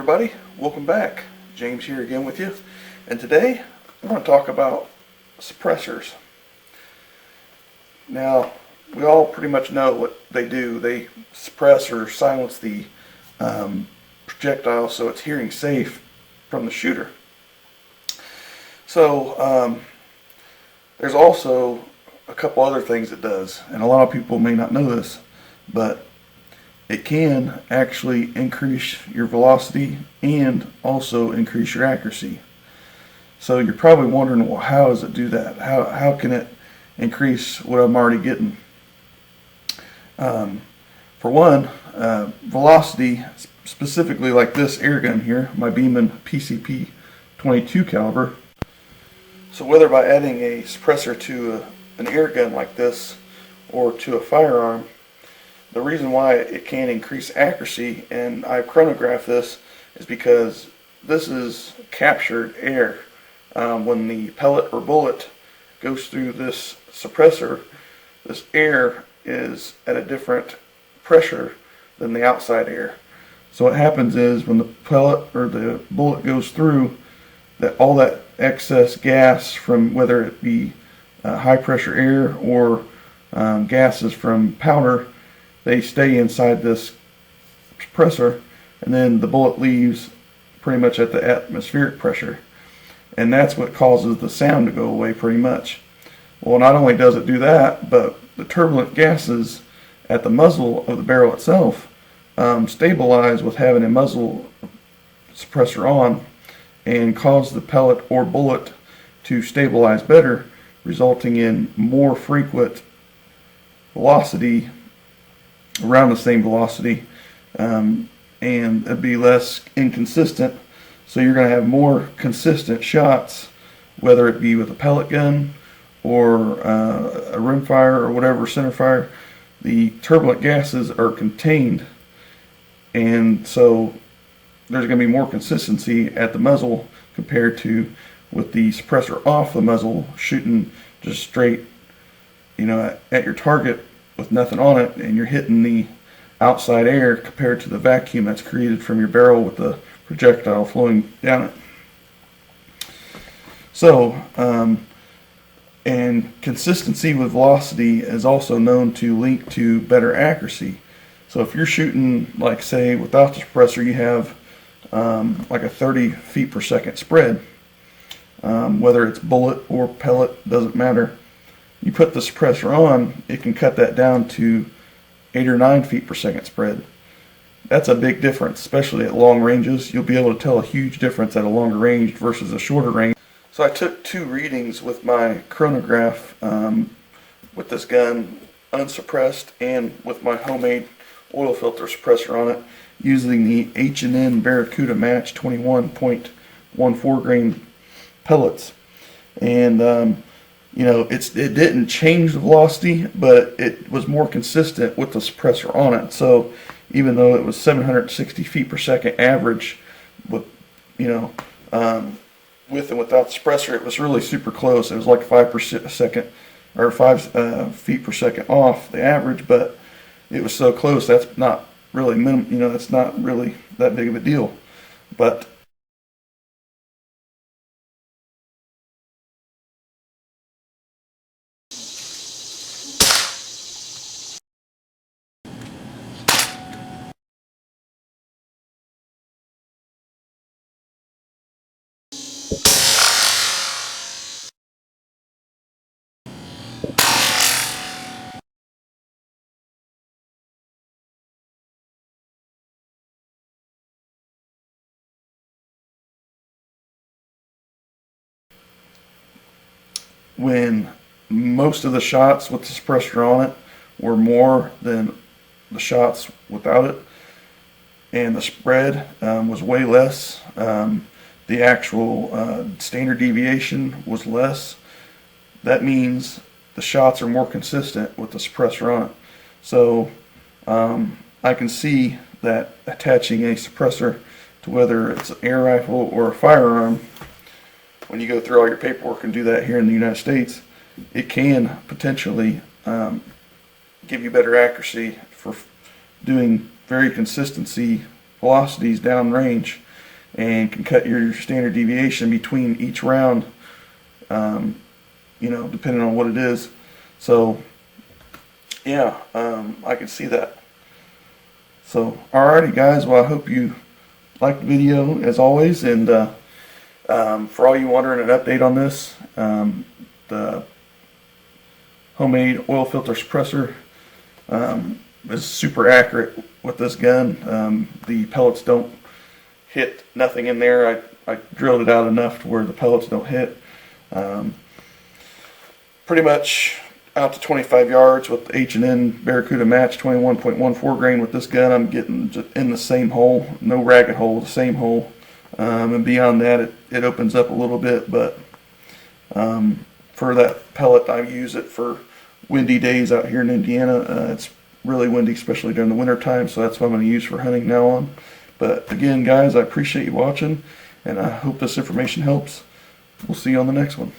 everybody, welcome back. James here again with you, and today I want to talk about suppressors. Now, we all pretty much know what they do. They suppress or silence the projectile so it's hearing safe from the shooter. So there's also a couple other things it does, and a lot of people may not know this, but it can actually increase your velocity and also increase your accuracy. So you're probably wondering, well, how does it do that? How can it increase what I'm already getting? For one, velocity, specifically like this airgun here, my Beeman PCP 22 caliber. So whether by adding a suppressor to an airgun like this or to a firearm, the reason why it can increase accuracy, and I chronograph this, is because this is captured air. When the pellet or bullet goes through this suppressor, this air is at a different pressure than the outside air. So what happens is when the pellet or the bullet goes through, that all that excess gas from whether it be high pressure air or gases from powder, they stay inside this suppressor, and then the bullet leaves pretty much at the atmospheric pressure, and that's what causes the sound to go away pretty much. Well, not only does it do that, but the turbulent gases at the muzzle of the barrel itself stabilize with having a muzzle suppressor on and cause the pellet or bullet to stabilize better, resulting in more frequent velocity, around the same velocity, and it'd be less inconsistent. So you're going to have more consistent shots, whether it be with a pellet gun or a rimfire or whatever, center fire. The turbulent gases are contained, and so there's going to be more consistency at the muzzle compared to with the suppressor off the muzzle, shooting just straight, at your target with nothing on it, and you're hitting the outside air compared to the vacuum that's created from your barrel with the projectile flowing down it. So, and consistency with velocity is also known to link to better accuracy. So if you're shooting, like say without the suppressor, you have like a 30 feet per second spread, whether it's bullet or pellet, doesn't matter. You put the suppressor on, it can cut that down to 8 or 9 feet per second spread. That's a big difference, especially at long ranges. You'll be able to tell a huge difference at a longer range versus a shorter range. So I took 2 readings with my chronograph with this gun, unsuppressed, and with my homemade oil filter suppressor on it, using the H&N Baracuda match 21.14 grain pellets. And it didn't change the velocity, but it was more consistent with the suppressor on it. So even though it was 760 feet per second average, with with and without the suppressor, it was really super close. It was like 5 feet per second off the average, but it was so close. That's not really that's not really that big of a deal. But when most of the shots with the suppressor on it were more than the shots without it, and the spread was way less, the actual standard deviation was less, that means the shots are more consistent with the suppressor on it. So I can see that attaching a suppressor to whether it's an air rifle or a firearm, when you go through all your paperwork and do that here in the United States, it can potentially give you better accuracy for doing very consistency velocities downrange and can cut your standard deviation between each round, you know, depending on what it is. So yeah, I can see that. So alrighty guys, well I hope you liked the video as always, and for all you wondering an update on this, the homemade oil filter suppressor is super accurate with this gun. The pellets don't hit nothing in there. I drilled it out enough to where the pellets don't hit. Pretty much out to 25 yards with the H&N Baracuda match 21.14 grain with this gun, I'm getting in the same hole, no ragged hole, the same hole. And beyond that, it opens up a little bit, but for that pellet, I use it for windy days out here in Indiana. It's really windy, especially during the winter time, so that's what I'm going to use for hunting now on. But again, guys, I appreciate you watching, and I hope this information helps. We'll see you on the next one.